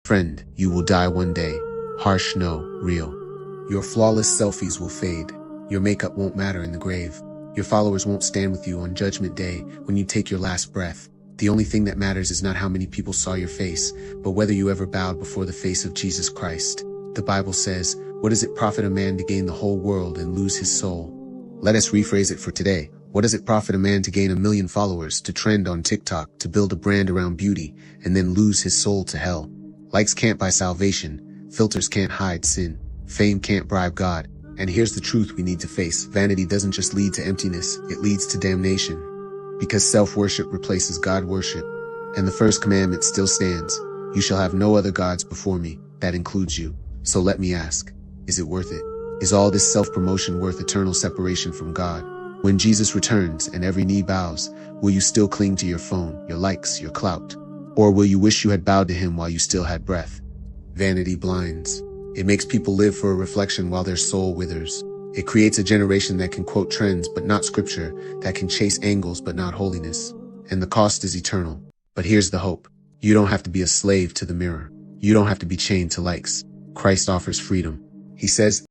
Friend, you will die one day. Harsh, no, real. Your flawless selfies will fade. Your makeup won't matter in the grave. Your followers won't stand with you on Judgment Day when you take your last breath. The only thing that matters is not how many people saw your face, but whether you ever bowed before the face of Jesus Christ. The Bible says, "What does it profit a man to gain the whole world and lose his soul?" Let us rephrase it for today. What does it profit a man to gain 1 million followers, to trend on TikTok, to build a brand around beauty, and then lose his soul to hell? Likes can't buy salvation. Filters can't hide sin. Fame can't bribe God. And here's the truth we need to face. Vanity doesn't just lead to emptiness, it leads to damnation. Because self-worship replaces God worship. And the first commandment still stands. You shall have no other gods before me. That includes you. So let me ask, is it worth it? Is all this self-promotion worth eternal separation from God? When Jesus returns and every knee bows, will you still cling to your phone, your likes, your clout? Or will you wish you had bowed to him while you still had breath? Vanity blinds. It makes people live for a reflection while their soul withers. It creates a generation that can quote trends but not scripture, that can chase angles but not holiness. And the cost is eternal. But here's the hope. You don't have to be a slave to the mirror. You don't have to be chained to likes. Christ offers freedom. He says,